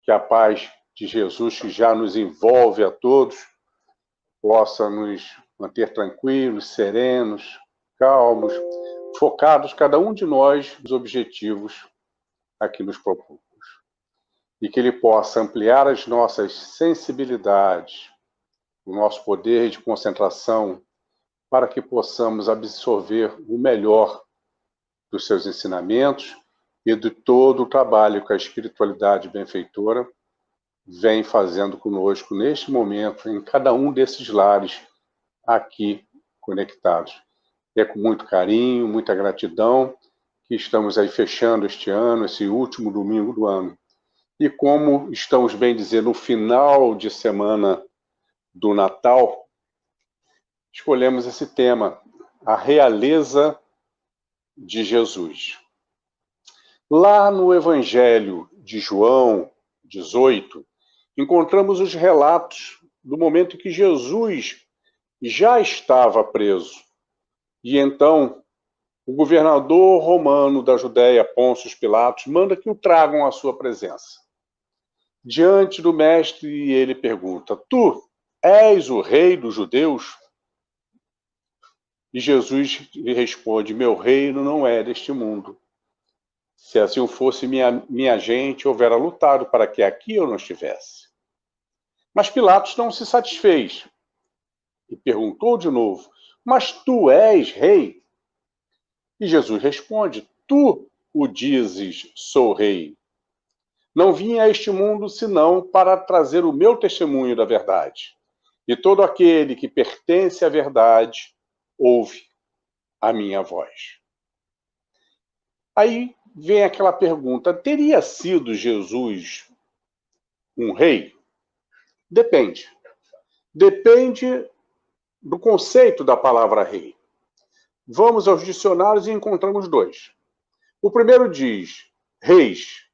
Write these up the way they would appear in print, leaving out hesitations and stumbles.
que a paz de Jesus, que já nos envolve a todos, possa nos manter tranquilos, serenos, calmos, focados, cada um de nós, nos objetivos aqui nos propomos. E que Ele possa ampliar as nossas sensibilidades, o nosso poder de concentração, para que possamos absorver o melhor dos seus ensinamentos e de todo o trabalho que a espiritualidade benfeitora vem fazendo conosco neste momento, em cada um desses lares aqui conectados. É com muito carinho, muita gratidão que estamos aí fechando este ano, esse último domingo do ano. E como estamos bem dizer, no final de semana do Natal, escolhemos esse tema, a realeza de Jesus. Lá no Evangelho de João 18, encontramos os relatos do momento em que Jesus já estava preso. E então, o governador romano da Judéia, Pôncio Pilatos, manda que o tragam à sua presença. Diante do mestre, ele pergunta: Tu és o rei dos judeus? E Jesus lhe responde: Meu reino não é deste mundo. Se assim fosse, minha gente houvera lutado para que aqui eu não estivesse. Mas Pilatos não se satisfez e perguntou de novo: Mas tu és rei? E Jesus responde: Tu o dizes, sou rei. Não vim a este mundo senão para trazer o meu testemunho da verdade. E todo aquele que pertence à verdade ouve a minha voz. Aí vem aquela pergunta: teria sido Jesus um rei? Depende. Depende do conceito da palavra rei. Vamos aos dicionários e encontramos dois. O primeiro diz reis,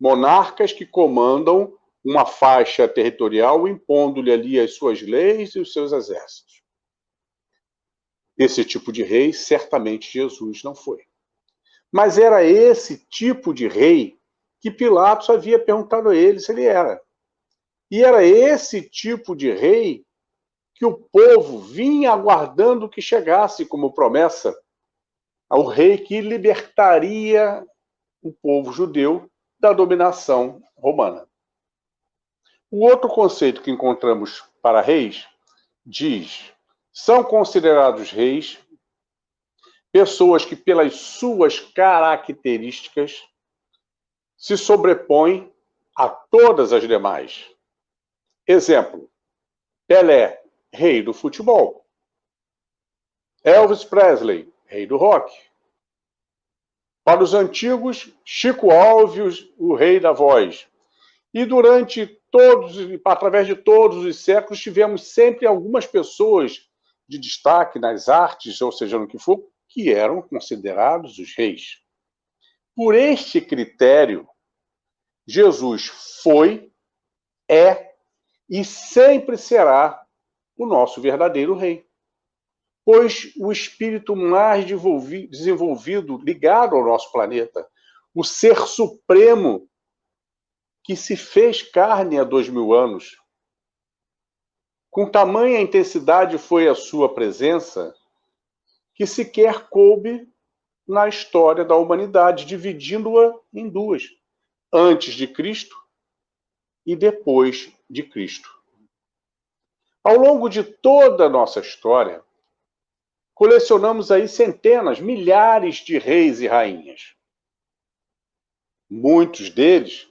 monarcas que comandam uma faixa territorial, impondo-lhe ali as suas leis e os seus exércitos. Esse tipo de rei, certamente Jesus não foi. Mas era esse tipo de rei que Pilatos havia perguntado a ele se ele era. E era esse tipo de rei que o povo vinha aguardando que chegasse como promessa ao rei que libertaria o povo judeu da dominação romana. O outro conceito que encontramos para reis diz: são considerados reis pessoas que, pelas suas características, se sobrepõem a todas as demais. Exemplo: Pelé, rei do futebol. Elvis Presley, rei do rock. Para os antigos, Chico Alves, o rei da voz. E através de todos os séculos, tivemos sempre algumas pessoas de destaque nas artes, ou seja, no que for, que eram considerados os reis. Por este critério, Jesus foi, é e sempre será o nosso verdadeiro rei. Pois o espírito mais desenvolvido, ligado ao nosso planeta, o ser supremo que se fez carne há 2000 anos, com tamanha intensidade foi a sua presença, que sequer coube na história da humanidade, dividindo-a em duas, antes de Cristo e depois de Cristo. Ao longo de toda a nossa história, colecionamos aí centenas, milhares de reis e rainhas. Muitos deles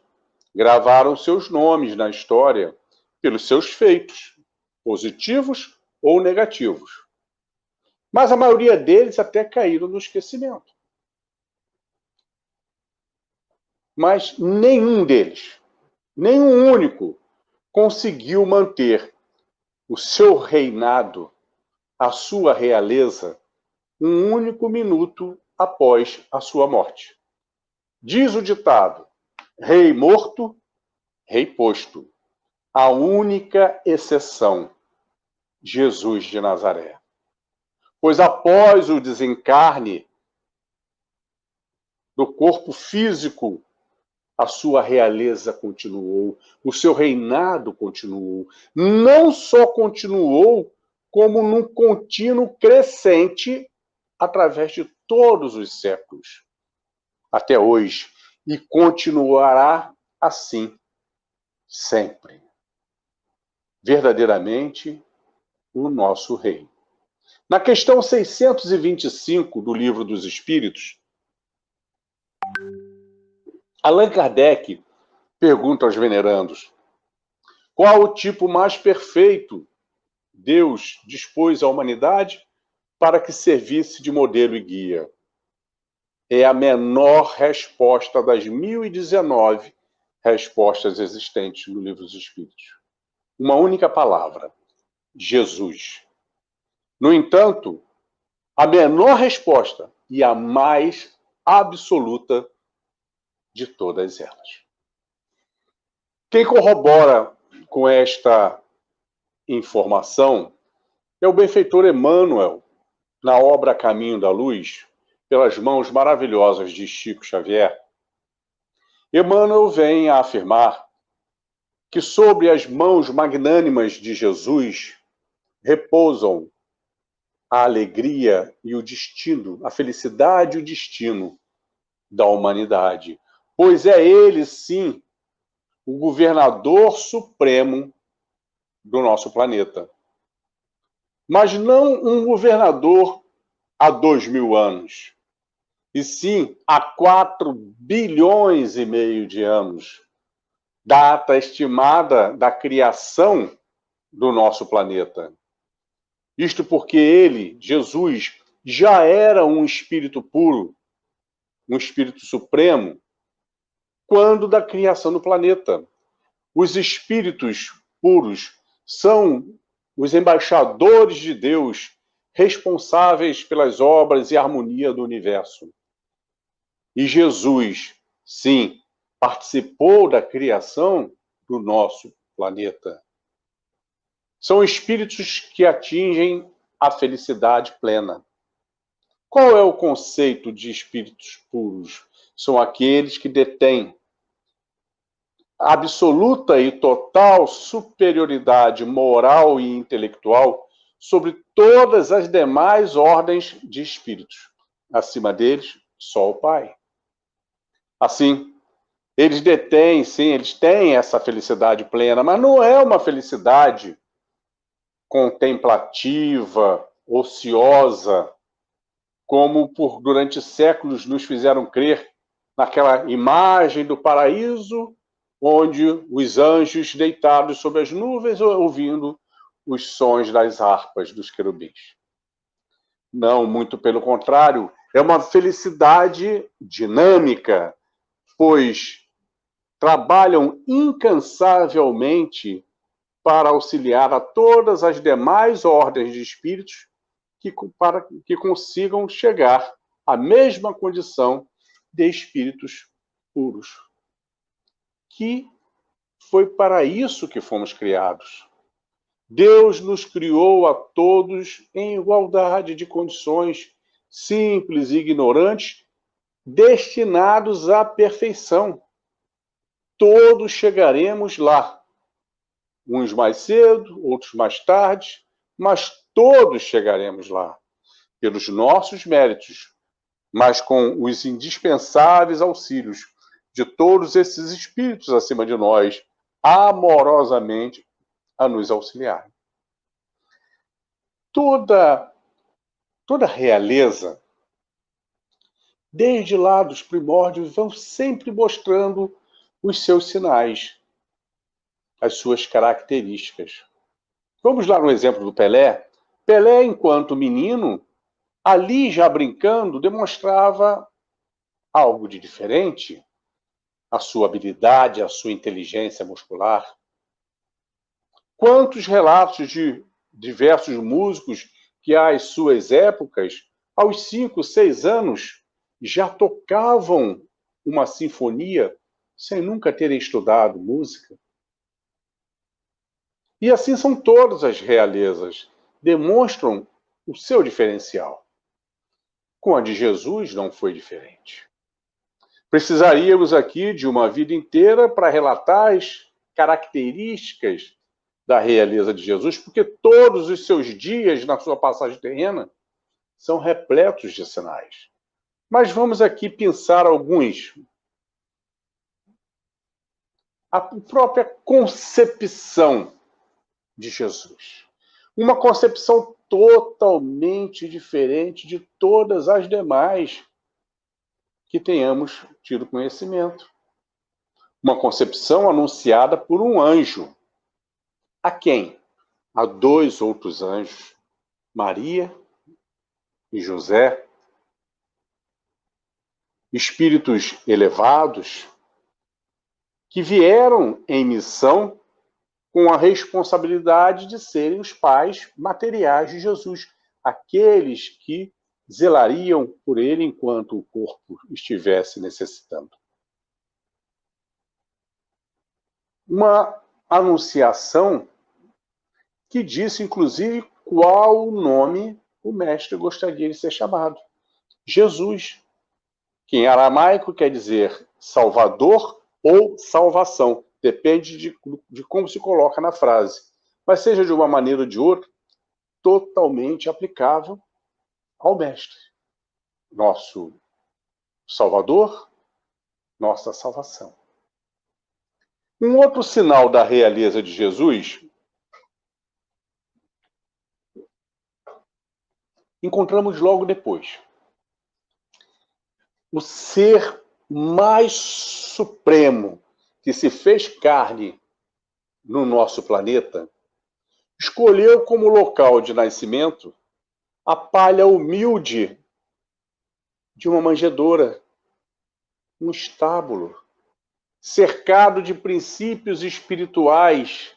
gravaram seus nomes na história pelos seus feitos, positivos ou negativos. Mas a maioria deles até caíram no esquecimento. Mas nenhum deles, nenhum único, conseguiu manter o seu reinado, a sua realeza, um único minuto após a sua morte. Diz o ditado: rei morto, rei posto. A única exceção, Jesus de Nazaré. Pois após o desencarne do corpo físico a sua realeza continuou, o seu reinado continuou. Não só continuou, como num contínuo crescente através de todos os séculos, até hoje, e continuará assim sempre. Verdadeiramente, o nosso Rei. Na questão 625 do Livro dos Espíritos, Allan Kardec pergunta aos venerandos: qual o tipo mais perfeito Deus dispôs à humanidade para que servisse de modelo e guia? É a menor resposta das 1019 respostas existentes no Livro dos Espíritos. Uma única palavra: Jesus. No entanto, a menor resposta e a mais absoluta de todas elas. Quem corrobora com esta informação é o benfeitor Emmanuel, na obra Caminho da Luz, pelas mãos maravilhosas de Chico Xavier. Emmanuel vem a afirmar que sobre as mãos magnânimas de Jesus repousam a alegria e o destino, a felicidade e o destino da humanidade, pois é ele, sim, o governador supremo do nosso planeta. Mas não um governador há 2000 anos, e sim há 4 bilhões e meio de anos, data estimada da criação do nosso planeta. Isto porque ele, Jesus, já era um espírito puro, um espírito supremo, quando da criação do planeta. Os espíritos puros são os embaixadores de Deus, responsáveis pelas obras e harmonia do universo. E Jesus, sim, participou da criação do nosso planeta. São espíritos que atingem a felicidade plena. Qual é o conceito de espíritos puros? São aqueles que detêm absoluta e total superioridade moral e intelectual sobre todas as demais ordens de espíritos. Acima deles, só o Pai. Assim, eles detêm, sim, eles têm essa felicidade plena, mas não é uma felicidade contemplativa, ociosa, como durante séculos nos fizeram crer naquela imagem do paraíso, onde os anjos deitados sobre as nuvens ouvindo os sons das harpas dos querubins. Não, muito pelo contrário, é uma felicidade dinâmica, pois trabalham incansavelmente para auxiliar a todas as demais ordens de espíritos para que consigam chegar à mesma condição de espíritos puros. Que foi para isso que fomos criados. Deus nos criou a todos em igualdade de condições, simples e ignorantes, destinados à perfeição. Todos chegaremos lá. Uns mais cedo, outros mais tarde, mas todos chegaremos lá, pelos nossos méritos, mas com os indispensáveis auxílios de todos esses espíritos acima de nós, amorosamente a nos auxiliar. Toda realeza, desde lá dos primórdios, vão sempre mostrando os seus sinais, as suas características. Vamos lá no exemplo do Pelé. Pelé, enquanto menino, ali já brincando, demonstrava algo de diferente, a sua habilidade, a sua inteligência muscular. Quantos relatos de diversos músicos que às suas épocas, aos 5, 6 anos, já tocavam uma sinfonia sem nunca terem estudado música? E assim são todas as realezas, demonstram o seu diferencial. Com a de Jesus não foi diferente. Precisaríamos aqui de uma vida inteira para relatar as características da realeza de Jesus, porque todos os seus dias na sua passagem terrena são repletos de sinais. Mas vamos aqui pensar alguns. A própria concepção de Jesus. Uma concepção totalmente diferente de todas as demais que tenhamos tido conhecimento. Uma concepção anunciada por um anjo. A quem? A dois outros anjos, Maria e José, espíritos elevados que vieram em missão com a responsabilidade de serem os pais materiais de Jesus, aqueles que zelariam por ele enquanto o corpo estivesse necessitando. Uma anunciação que disse, inclusive, qual o nome o mestre gostaria de ser chamado. Jesus, que em aramaico quer dizer Salvador ou salvação. Depende de como se coloca na frase. Mas seja de uma maneira ou de outra, totalmente aplicável ao mestre. Nosso Salvador, nossa salvação. Um outro sinal da realeza de Jesus encontramos logo depois. O ser mais supremo que se fez carne no nosso planeta escolheu como local de nascimento a palha humilde de uma manjedoura, um estábulo, cercado de princípios espirituais,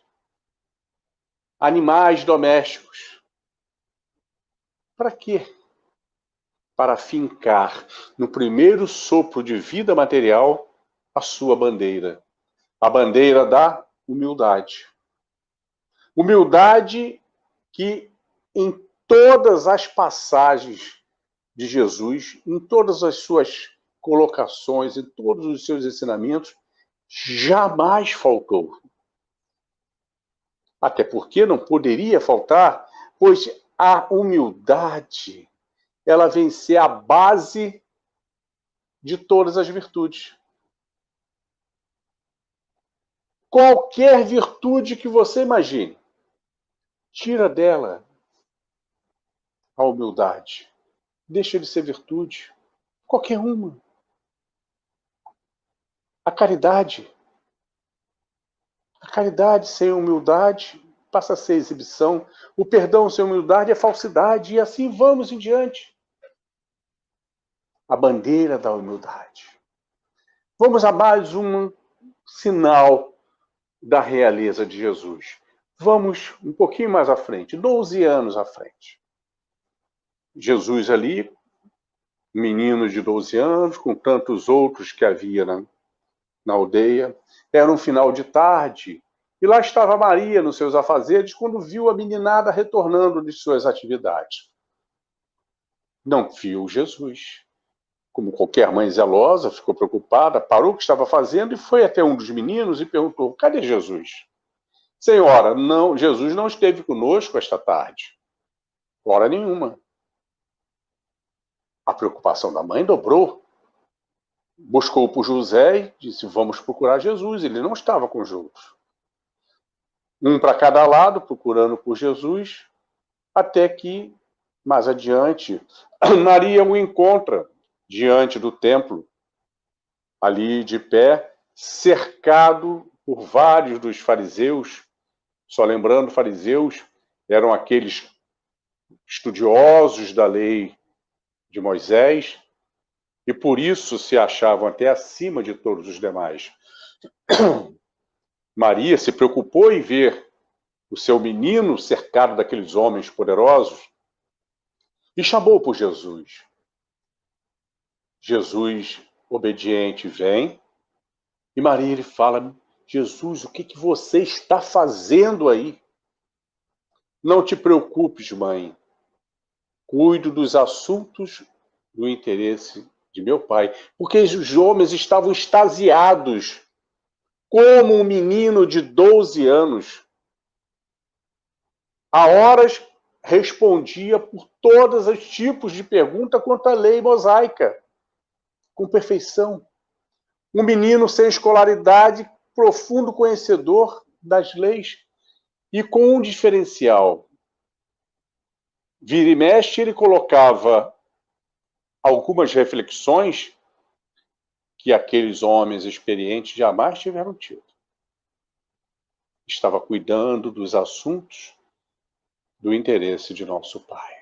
animais domésticos. Para quê? Para fincar no primeiro sopro de vida material a sua bandeira, a bandeira da humildade. Humildade que em todas as passagens de Jesus, em todas as suas colocações, em todos os seus ensinamentos, jamais faltou. Até porque não poderia faltar, pois a humildade, ela vem ser a base de todas as virtudes. Qualquer virtude que você imagine, tira dela a humildade. Deixa de ser virtude. Qualquer uma. A caridade. A caridade sem humildade passa a ser exibição. O perdão sem humildade é falsidade. E assim vamos em diante. A bandeira da humildade. Vamos a mais um sinal da realeza de Jesus. Vamos um pouquinho mais à frente, 12 anos à frente. Jesus ali, menino de 12 anos, com tantos outros que havia na aldeia. Era um final de tarde, e lá estava Maria nos seus afazeres, quando viu a meninada retornando de suas atividades. Não viu Jesus. Como qualquer mãe zelosa, ficou preocupada, parou o que estava fazendo e foi até um dos meninos e perguntou: cadê Jesus? Senhora, não, Jesus não esteve conosco esta tarde. Hora nenhuma. A preocupação da mãe dobrou. Buscou por José e disse: vamos procurar Jesus. Ele não estava com os outros. Um para cada lado, procurando por Jesus, até que, mais adiante, Maria o encontra diante do templo, ali de pé, cercado por vários dos fariseus. Só lembrando, fariseus eram aqueles estudiosos da lei de Moisés, e por isso se achavam até acima de todos os demais. Maria se preocupou em ver o seu menino cercado daqueles homens poderosos e chamou por Jesus. Jesus, obediente, vem e Maria lhe fala: Jesus, o que você está fazendo aí? Não te preocupes, mãe. Cuido dos assuntos do interesse de meu pai, porque os homens estavam extasiados, como um menino de 12 anos. A horas respondia por todos os tipos de pergunta quanto à lei mosaica, com perfeição. Um menino sem escolaridade, profundo conhecedor das leis e com um diferencial. Vira e mexe, ele colocava algumas reflexões que aqueles homens experientes jamais tiveram tido. Estava cuidando dos assuntos do interesse de nosso Pai.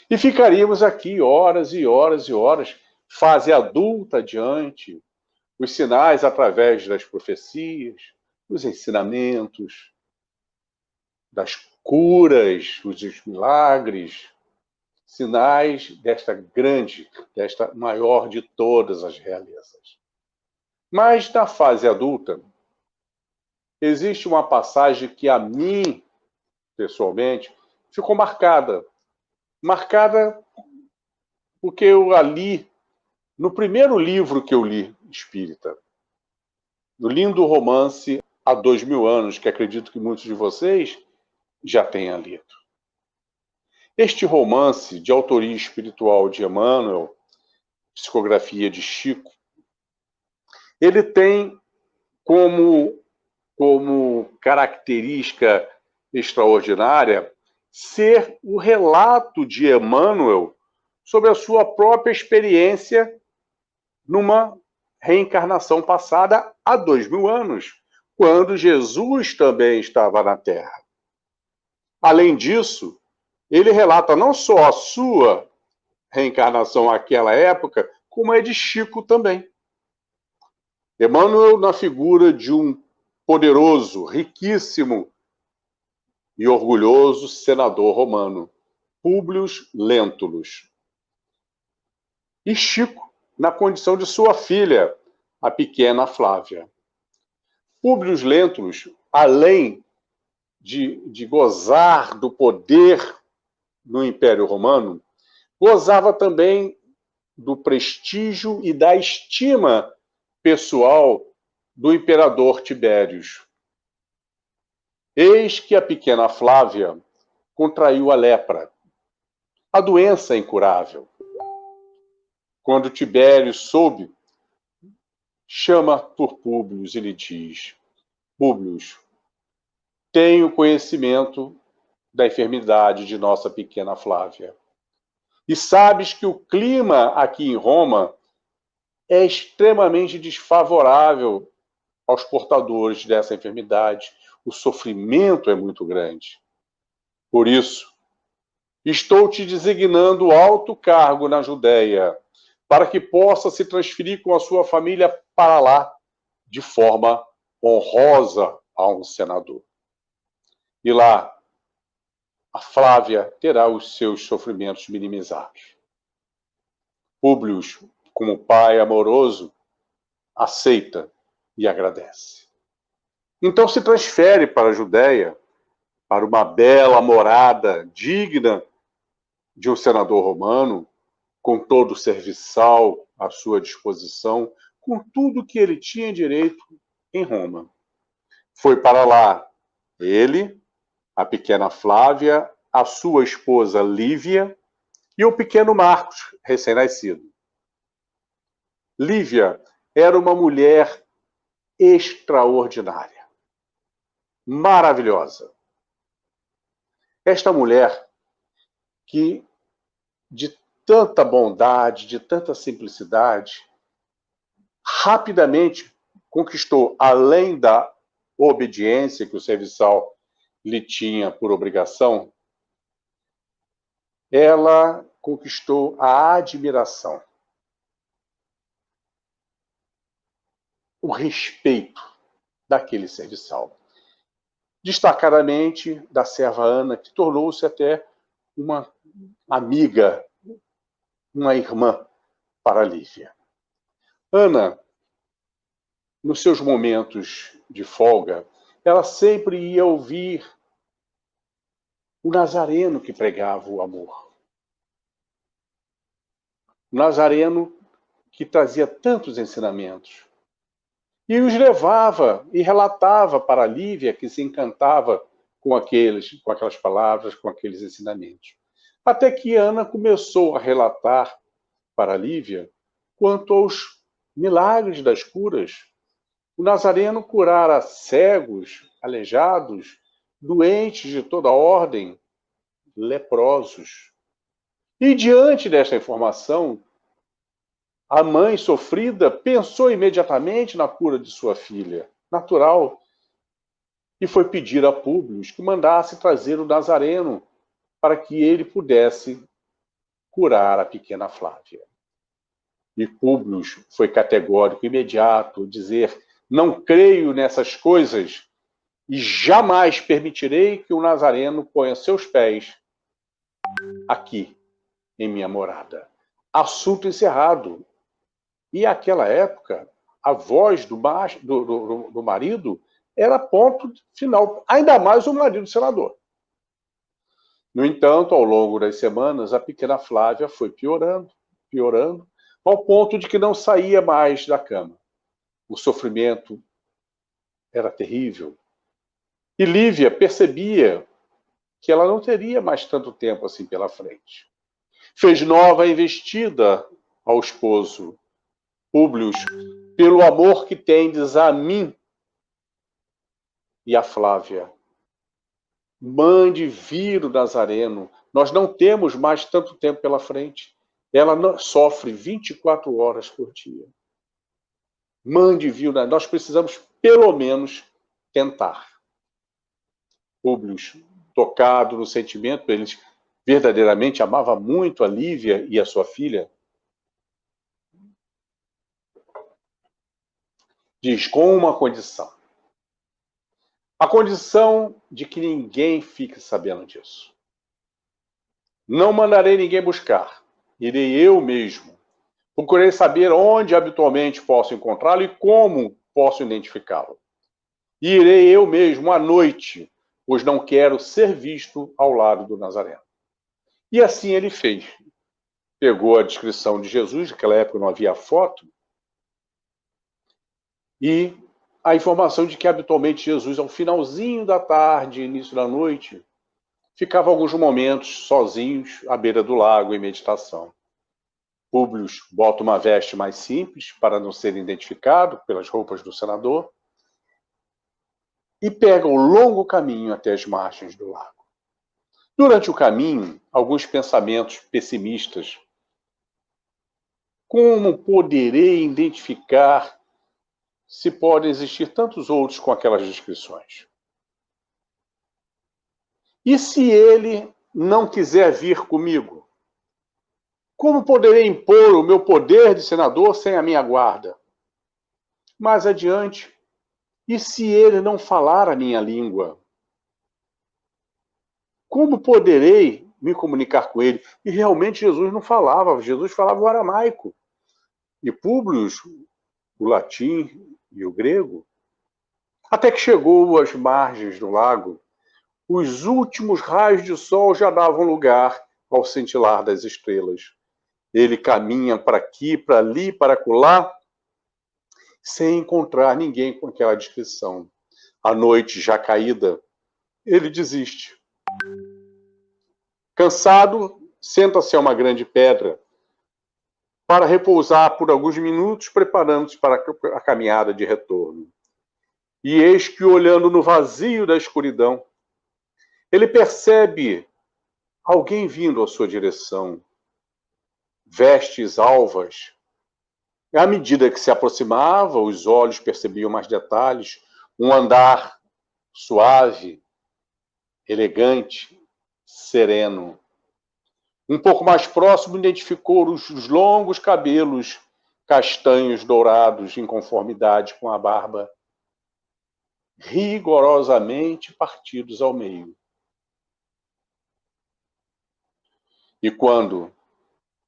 E ficaríamos aqui horas e horas e horas, fase adulta adiante, os sinais através das profecias, dos ensinamentos, das curas, dos milagres, sinais desta grande, desta maior de todas as realezas. Mas na fase adulta, existe uma passagem que a mim, pessoalmente, ficou marcada. Marcada porque eu a li no primeiro livro que eu li, espírita, no lindo romance Há 2000 anos, que acredito que muitos de vocês já tenham lido. Este romance, de autoria espiritual de Emmanuel, psicografia de Chico, ele tem como característica extraordinária ser o relato de Emmanuel sobre a sua própria experiência numa reencarnação passada há 2000 anos, quando Jesus também estava na Terra. Além disso, ele relata não só a sua reencarnação àquela época, como a de Chico também. Emmanuel, na figura de um poderoso, riquíssimo e orgulhoso senador romano, Públio Lentulus. E Chico, na condição de sua filha, a pequena Flávia. Públio Lentulus, além de gozar do poder no Império Romano, gozava também do prestígio e da estima pessoal do imperador Tibérios. Eis que a pequena Flávia contraiu a lepra, a doença incurável. Quando Tibério soube, chama por Públio e lhe diz: Públio, tenho conhecimento da enfermidade de nossa pequena Flávia. E sabes que o clima aqui em Roma é extremamente desfavorável aos portadores dessa enfermidade. O sofrimento é muito grande. Por isso, estou te designando alto cargo na Judéia, para que possa se transferir com a sua família para lá, de forma honrosa a um senador. E lá, a Flávia terá os seus sofrimentos minimizados. Públio, como pai amoroso, aceita e agradece. Então se transfere para a Judéia, para uma bela morada digna de um senador romano, com todo o serviçal à sua disposição, com tudo que ele tinha direito em Roma. Foi para lá ele, a pequena Flávia, a sua esposa Lívia e o pequeno Marcos, recém-nascido. Lívia era uma mulher extraordinária, maravilhosa. Esta mulher que, de tanta bondade, de tanta simplicidade, rapidamente conquistou, além da obediência que o serviçal lhe tinha por obrigação, ela conquistou a admiração, o respeito daquele serviçal. Destacadamente da serva Ana, que tornou-se até uma amiga, uma irmã para Lívia. Ana, nos seus momentos de folga, ela sempre ia ouvir o Nazareno que pregava o amor. O Nazareno que trazia tantos ensinamentos. E os levava e relatava para Lívia, que se encantava com aquelas palavras, com aqueles ensinamentos. Até que Ana começou a relatar para Lívia quanto aos milagres das curas. O Nazareno curara cegos, aleijados, doentes de toda ordem, leprosos. E diante desta informação, a mãe sofrida pensou imediatamente na cura de sua filha, natural, e foi pedir a Públio que mandasse trazer o Nazareno para que ele pudesse curar a pequena Flávia. E Públio foi categórico, imediato, dizer: não creio nessas coisas e jamais permitirei que o Nazareno ponha seus pés aqui, em minha morada. Assunto encerrado. E naquela época, a voz do marido era ponto final, ainda mais o marido senador. No entanto, ao longo das semanas, a pequena Flávia foi piorando, ao ponto de que não saía mais da cama. O sofrimento era terrível. E Lívia percebia que ela não teria mais tanto tempo assim pela frente. Fez nova investida ao esposo Públio: pelo amor que tendes a mim e a Flávia, mande vir o Nazareno. Nós não temos mais tanto tempo pela frente. Ela sofre 24 horas por dia. Mande vir, nós precisamos pelo menos tentar. Públio, tocado no sentimento, ele verdadeiramente amava muito a Lívia e a sua filha, diz: com uma condição. A condição de que ninguém fique sabendo disso. Não mandarei ninguém buscar. Irei eu mesmo. Procurei saber onde habitualmente posso encontrá-lo e como posso identificá-lo. E irei eu mesmo à noite, pois não quero ser visto ao lado do Nazareno. E assim ele fez. Pegou a descrição de Jesus, naquela época não havia foto, e a informação de que habitualmente Jesus, ao finalzinho da tarde, início da noite, ficava alguns momentos sozinhos à beira do lago em meditação. Públio bota uma veste mais simples para não ser identificado pelas roupas do senador e pega o longo caminho até as margens do lago. Durante o caminho, alguns pensamentos pessimistas. Como poderei identificar se podem existir tantos outros com aquelas descrições? E se ele não quiser vir comigo? Como poderei impor o meu poder de senador sem a minha guarda? Mais adiante, e se ele não falar a minha língua? Como poderei me comunicar com ele? E realmente Jesus não falava, Jesus falava o aramaico. E Públio, o latim e o grego. Até que chegou às margens do lago, os últimos raios de sol já davam lugar ao cintilar das estrelas. Ele caminha para aqui, para ali, para acolá, sem encontrar ninguém com aquela descrição. A noite já caída, ele desiste. Cansado, senta-se a uma grande pedra para repousar por alguns minutos, preparando-se para a caminhada de retorno. E eis que, olhando no vazio da escuridão, ele percebe alguém vindo à sua direção. Vestes alvas. À medida que se aproximava, os olhos percebiam mais detalhes, um andar suave, elegante, sereno. Um pouco mais próximo, identificou os longos cabelos castanhos dourados em conformidade com a barba, rigorosamente partidos ao meio. E quando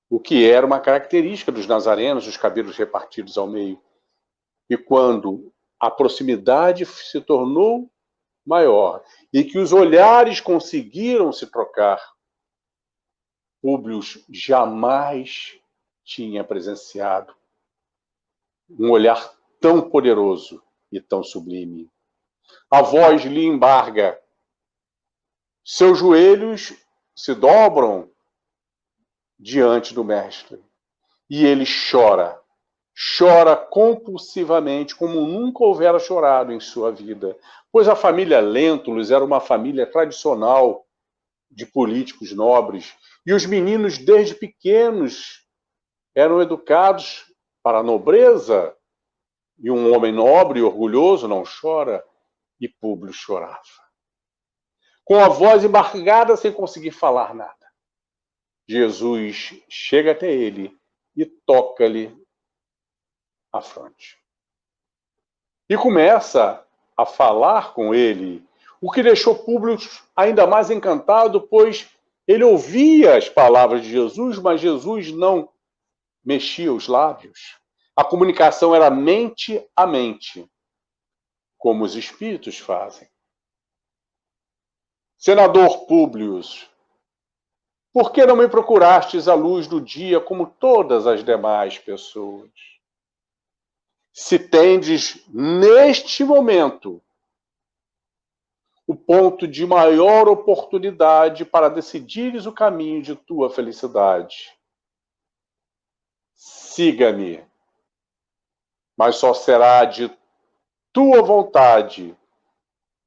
o que era uma característica dos nazarenos, os cabelos repartidos ao meio. E quando a proximidade se tornou maior e que os olhares conseguiram se trocar, Públio jamais tinha presenciado um olhar tão poderoso e tão sublime. A voz lhe embarga, seus joelhos se dobram diante do Mestre. E ele chora compulsivamente, como nunca houvera chorado em sua vida. Pois a família Lentulus era uma família tradicional de políticos nobres, e os meninos, desde pequenos, eram educados para a nobreza, e um homem nobre e orgulhoso não chora, e Públio chorava. Com a voz embargada, sem conseguir falar nada. Jesus chega até ele e toca-lhe a fronte. E começa a falar com ele, o que deixou Públio ainda mais encantado, pois ele ouvia as palavras de Jesus, mas Jesus não mexia os lábios. A comunicação era mente a mente, como os espíritos fazem. Senador Públio, por que não me procurastes à luz do dia como todas as demais pessoas? Se tendes neste momento o ponto de maior oportunidade para decidires o caminho de tua felicidade, siga-me, mas só será de tua vontade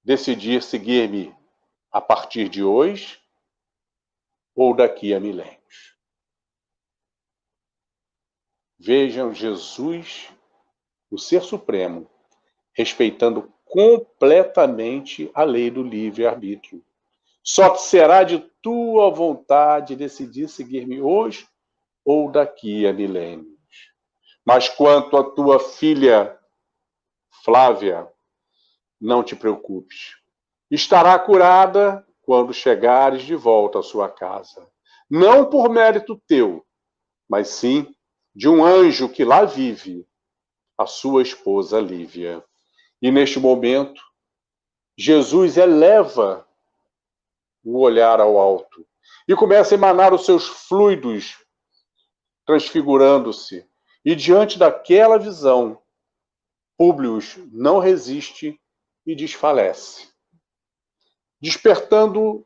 decidir seguir-me a partir de hoje ou daqui a milênios. Vejam Jesus, o Ser Supremo, respeitando completamente a lei do livre-arbítrio. Só será de tua vontade decidir seguir-me hoje ou daqui a milênios. Mas quanto à tua filha Flávia, não te preocupes. Estará curada quando chegares de volta à sua casa. Não por mérito teu, mas sim de um anjo que lá vive, a sua esposa Lívia. E neste momento, Jesus eleva o olhar ao alto e começa a emanar os seus fluidos, transfigurando-se. E diante daquela visão, Públio não resiste e desfalece. Despertando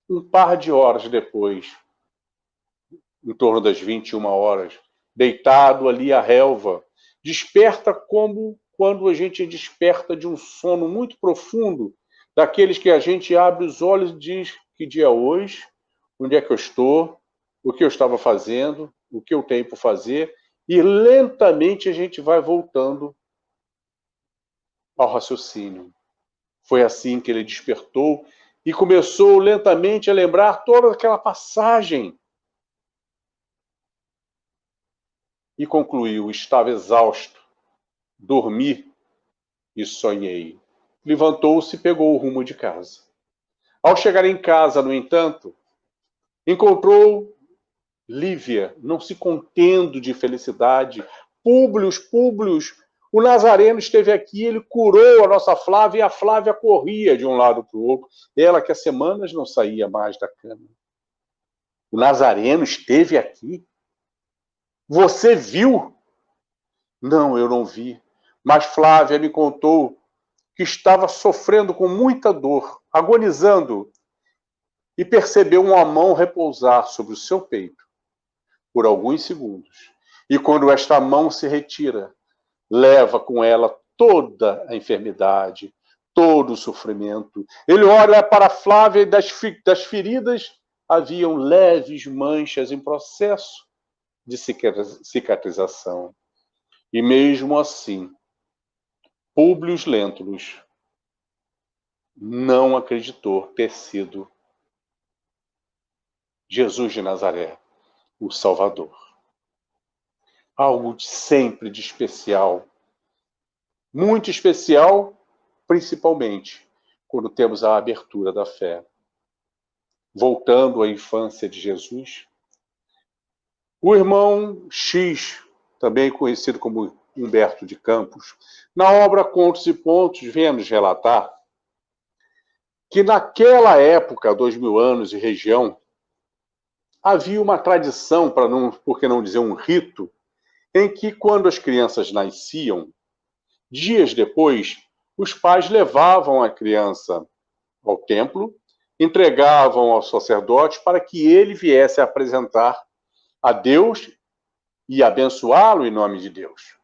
um par de horas depois, em torno das 21 horas, deitado ali à relva, desperta como quando a gente desperta de um sono muito profundo, daqueles que a gente abre os olhos e diz: que dia é hoje, onde é que eu estou, o que eu estava fazendo, o que eu tenho por fazer, e lentamente a gente vai voltando ao raciocínio. Foi assim que ele despertou e começou lentamente a lembrar toda aquela passagem. E concluiu: estava exausto, dormi e sonhei. Levantou-se e pegou o rumo de casa. Ao chegar em casa, no entanto, encontrou Lívia, não se contendo de felicidade. Públio, o Nazareno esteve aqui, ele curou a nossa Flávia e a Flávia corria de um lado para o outro. Ela que há semanas não saía mais da cama. O Nazareno esteve aqui? Você viu? Não, eu não vi. Mas Flávia me contou que estava sofrendo com muita dor, agonizando, e percebeu uma mão repousar sobre o seu peito por alguns segundos. E quando esta mão se retira, leva com ela toda a enfermidade, todo o sofrimento. Ele olha para Flávia e das feridas haviam leves manchas em processo de cicatrização. E mesmo assim, Públio Lentulus não acreditou ter sido Jesus de Nazaré, o Salvador. Algo sempre de especial, muito especial, principalmente quando temos a abertura da fé. Voltando à infância de Jesus, o irmão X, também conhecido como Humberto de Campos, na obra Contos e Pontos, vem nos relatar que naquela época, 2000 anos e região, havia uma tradição, por que não dizer um rito, em que, quando as crianças nasciam, dias depois, os pais levavam a criança ao templo, entregavam ao sacerdote para que ele viesse a apresentar a Deus e abençoá-lo em nome de Deus.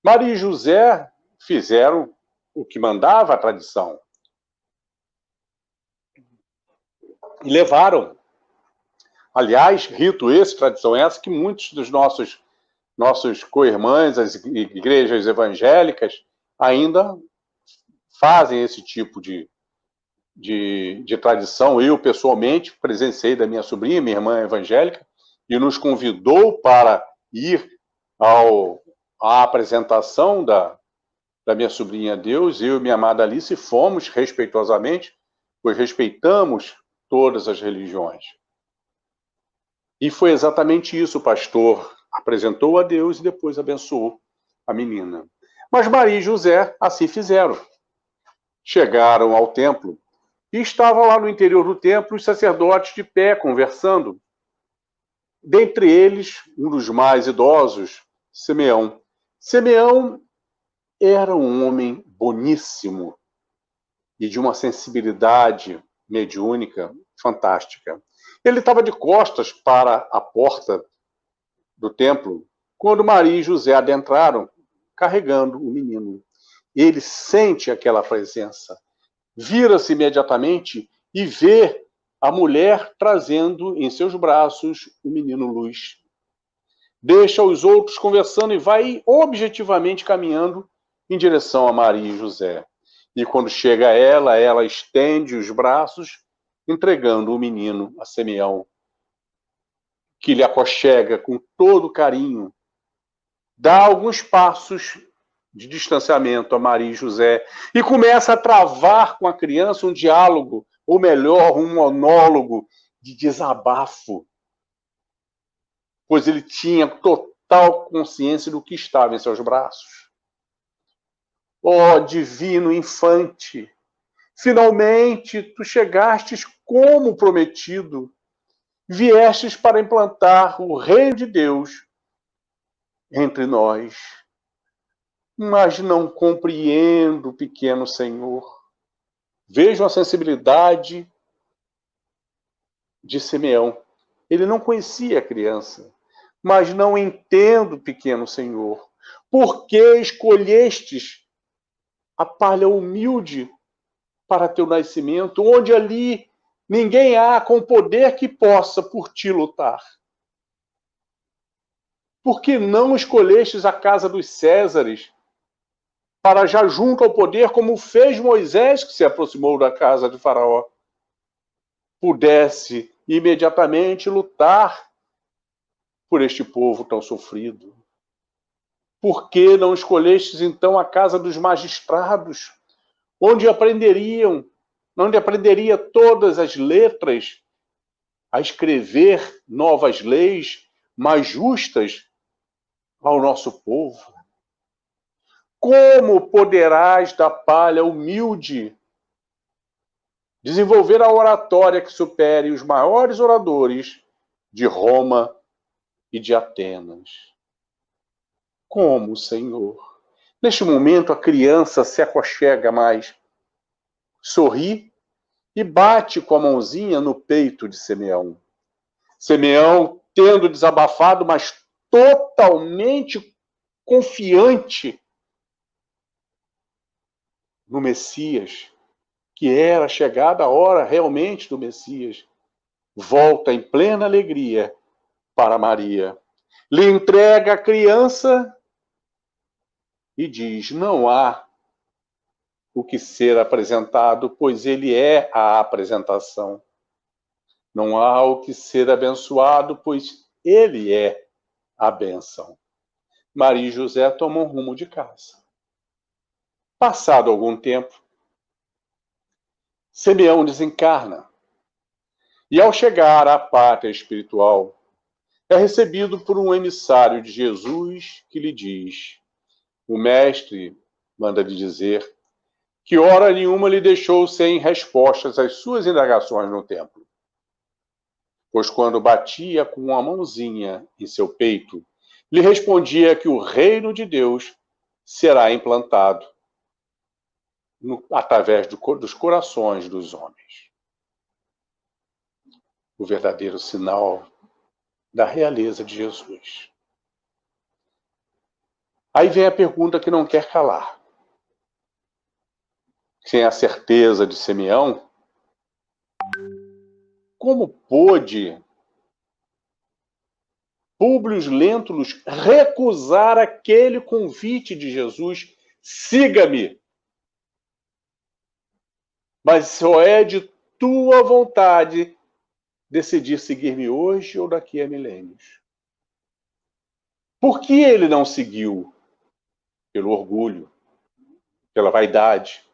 Maria e José fizeram o que mandava a tradição e levaram. Aliás, rito esse, tradição essa, que muitos dos nossos co-irmãs, as igrejas evangélicas, ainda fazem esse tipo de tradição. Eu, pessoalmente, presenciei da minha sobrinha, minha irmã evangélica, e nos convidou para ir à apresentação da minha sobrinha a Deus. Eu e minha amada Alice fomos respeitosamente, pois respeitamos todas as religiões. E foi exatamente isso, o pastor apresentou a Deus e depois abençoou a menina. Mas Maria e José assim fizeram. Chegaram ao templo e estavam lá no interior do templo os sacerdotes de pé conversando. Dentre eles, um dos mais idosos, Simeão. Simeão era um homem boníssimo e de uma sensibilidade mediúnica fantástica. Ele estava de costas para a porta do templo quando Maria e José adentraram, carregando o menino. Ele sente aquela presença, vira-se imediatamente e vê a mulher trazendo em seus braços o menino Luz. Deixa os outros conversando e vai objetivamente caminhando em direção a Maria e José. E quando chega a ela estende os braços, entregando o menino a Simeão, que lhe aconchega com todo carinho. Dá alguns passos de distanciamento a Maria e José e começa a travar com a criança um diálogo, ou melhor, um monólogo de desabafo, pois ele tinha total consciência do que estava em seus braços. Ó divino infante, finalmente tu chegastes como prometido, viestes para implantar o reino de Deus entre nós. Mas não compreendo, pequeno Senhor. Vejo a sensibilidade de Simeão. Ele não conhecia a criança. Mas não entendo, pequeno Senhor. Por que escolhestes a palha humilde para teu nascimento, onde ali ninguém há com poder que possa por ti lutar? Por que não escolhestes a casa dos Césares, para já junto ao poder, como fez Moisés, que se aproximou da casa de Faraó, pudesse imediatamente lutar por este povo tão sofrido? Por que não escolhestes então a casa dos magistrados, onde aprenderia todas as letras, a escrever novas leis mais justas ao nosso povo? Como poderás da palha humilde desenvolver a oratória que supere os maiores oradores de Roma e de Atenas? Como, Senhor? Neste momento, a criança se aconchega mais, sorri e bate com a mãozinha no peito de Simeão. Simeão, tendo desabafado, mas totalmente confiante no Messias, que era chegada a hora realmente do Messias, volta em plena alegria para Maria. Lhe entrega a criança e diz: não há o que ser apresentado, pois ele é a apresentação. Não há o que ser abençoado, pois ele é a bênção. Maria e José tomam rumo de casa. Passado algum tempo, Simeão desencarna. E ao chegar à pátria espiritual, é recebido por um emissário de Jesus que lhe diz: o mestre manda-lhe dizer que hora nenhuma lhe deixou sem respostas às suas indagações no templo. Pois quando batia com uma mãozinha em seu peito lhe respondia que o reino de Deus será implantado através dos corações dos homens. O verdadeiro sinal da realeza de Jesus. Aí vem a pergunta que não quer calar. Sem a certeza de Simeão, como pôde Públio Lentulus recusar aquele convite de Jesus? Siga-me, mas só é de tua vontade decidir seguir-me hoje ou daqui a milênios. Por que ele não seguiu? Pelo orgulho, pela vaidade,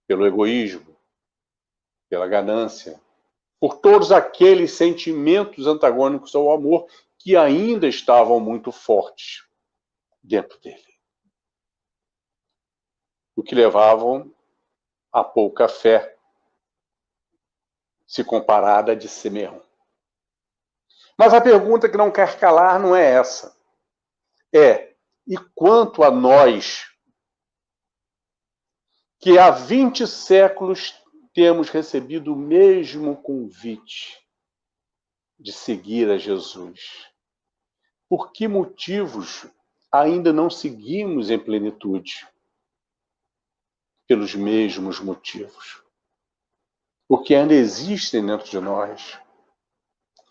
pelo egoísmo, pela ganância, por todos aqueles sentimentos antagônicos ao amor que ainda estavam muito fortes dentro dele. O que levavam a pouca fé, se comparada à de Simeão. Mas a pergunta que não quer calar não é essa. E quanto a nós, que há 20 séculos temos recebido o mesmo convite de seguir a Jesus? Por que motivos ainda não seguimos em plenitude? Pelos mesmos motivos. Porque ainda existem dentro de nós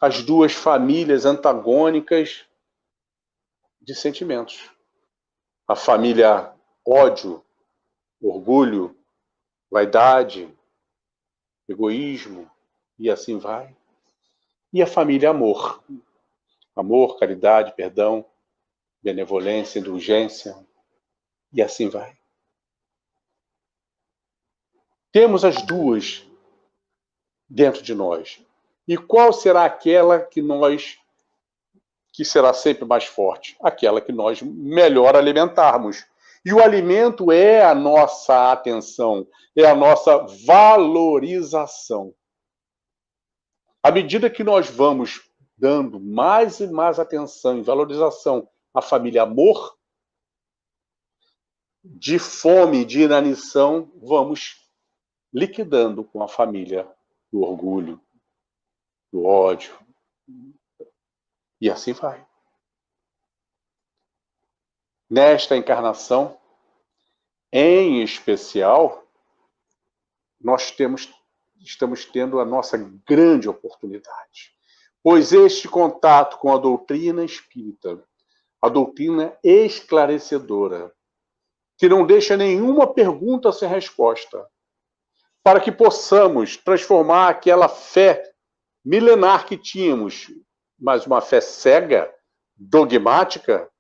as duas famílias antagônicas de sentimentos. A família ódio, orgulho, vaidade, egoísmo, e assim vai. E a família amor. Amor, caridade, perdão, benevolência, indulgência, e assim vai. Temos as duas dentro de nós. E qual será aquela que será sempre mais forte? Aquela que nós melhor alimentarmos. E o alimento é a nossa atenção, é a nossa valorização. À medida que nós vamos dando mais e mais atenção e valorização à família amor, de fome, de inanição, vamos liquidando com a família do orgulho, do ódio. E assim vai. Nesta encarnação, em especial, nós estamos tendo a nossa grande oportunidade. Pois este contato com a doutrina espírita, a doutrina esclarecedora, que não deixa nenhuma pergunta sem resposta, para que possamos transformar aquela fé milenar que tínhamos, mas uma fé cega, dogmática,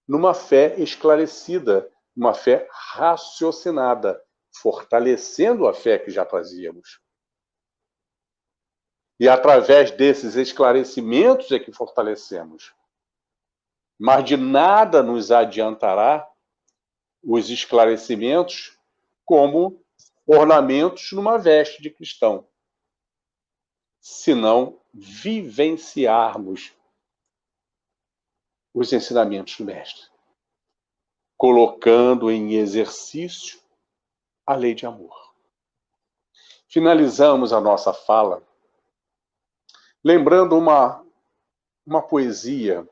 numa fé esclarecida, uma fé raciocinada, fortalecendo a fé que já trazíamos. E através desses esclarecimentos é que fortalecemos. Mas de nada nos adiantará os esclarecimentos como ornamentos numa veste de cristão, se não vivenciarmos os ensinamentos do Mestre, colocando em exercício a lei de amor. Finalizamos a nossa fala lembrando uma poesia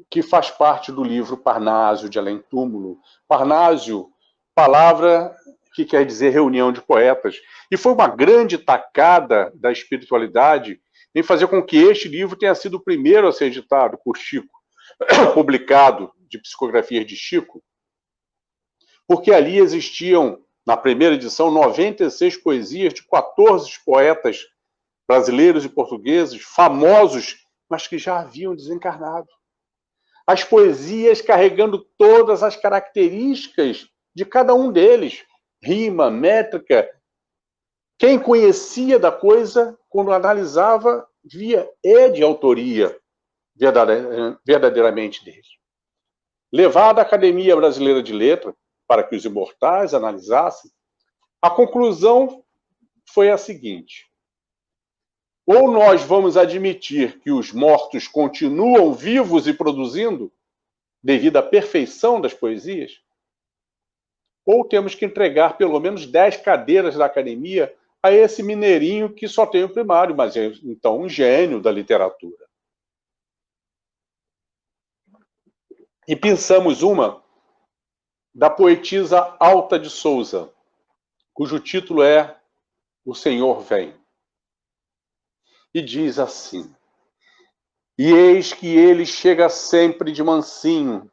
que faz parte do livro Parnásio de Além Túmulo. Parnásio, palavra que quer dizer reunião de poetas. E foi uma grande tacada da espiritualidade em fazer com que este livro tenha sido o primeiro a ser editado por Chico, publicado de psicografias de Chico, porque ali existiam, na primeira edição, 96 poesias de 14 poetas brasileiros e portugueses, famosos, mas que já haviam desencarnado. As poesias carregando todas as características de cada um deles. Rima, métrica. Quem conhecia da coisa, quando analisava, via de autoria verdadeiramente dele. Levado à Academia Brasileira de Letras, para que os imortais analisassem, a conclusão foi a seguinte: Ou nós vamos admitir que os mortos continuam vivos e produzindo, devido à perfeição das poesias, ou temos que entregar pelo menos 10 cadeiras da academia a esse mineirinho que só tem o primário, mas é então um gênio da literatura. E pensamos uma da poetisa Alta de Souza, cujo título é O Senhor Vem. E diz assim: e eis que ele chega sempre de mansinho,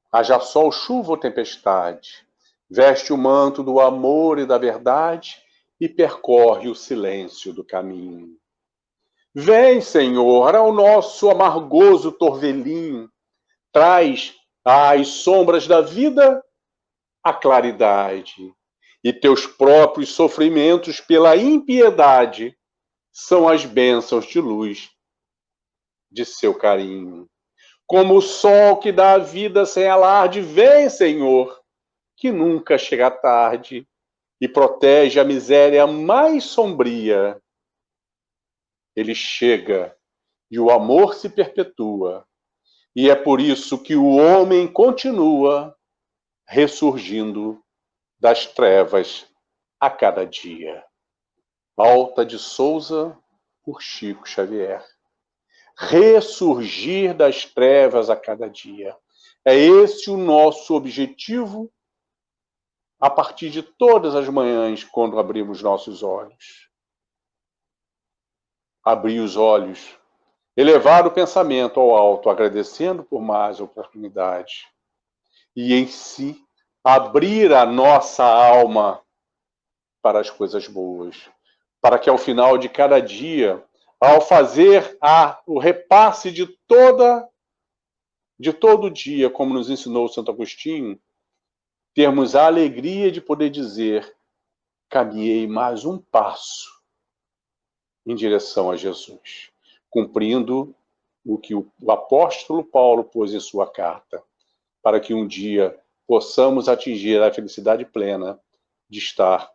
haja sol, chuva ou tempestade, veste o manto do amor e da verdade e percorre o silêncio do caminho. Vem, Senhor, ao nosso amargoso torvelinho, traz às sombras da vida a claridade, e teus próprios sofrimentos pela impiedade são as bênçãos de luz de seu carinho. Como o sol que dá a vida sem alarde, vem, Senhor, que nunca chega tarde e protege a miséria mais sombria. Ele chega e o amor se perpetua, e é por isso que o homem continua ressurgindo das trevas a cada dia. Alta de Souza, por Chico Xavier. Ressurgir das trevas a cada dia. É esse o nosso objetivo a partir de todas as manhãs, quando abrimos nossos olhos. Abrir os olhos, elevar o pensamento ao alto, agradecendo por mais oportunidade. E em si, abrir a nossa alma para as coisas boas. Para que ao final de cada dia, ao fazer o repasse de todo dia, como nos ensinou Santo Agostinho, termos a alegria de poder dizer: caminhei mais um passo em direção a Jesus, cumprindo o que o apóstolo Paulo pôs em sua carta, para que um dia possamos atingir a felicidade plena de estar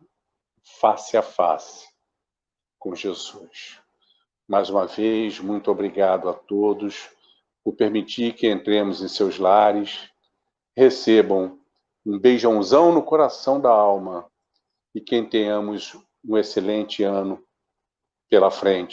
face a face com Jesus. Mais uma vez, muito obrigado a todos por permitir que entremos em seus lares, recebam um beijãozão no coração da alma e que tenhamos um excelente ano pela frente.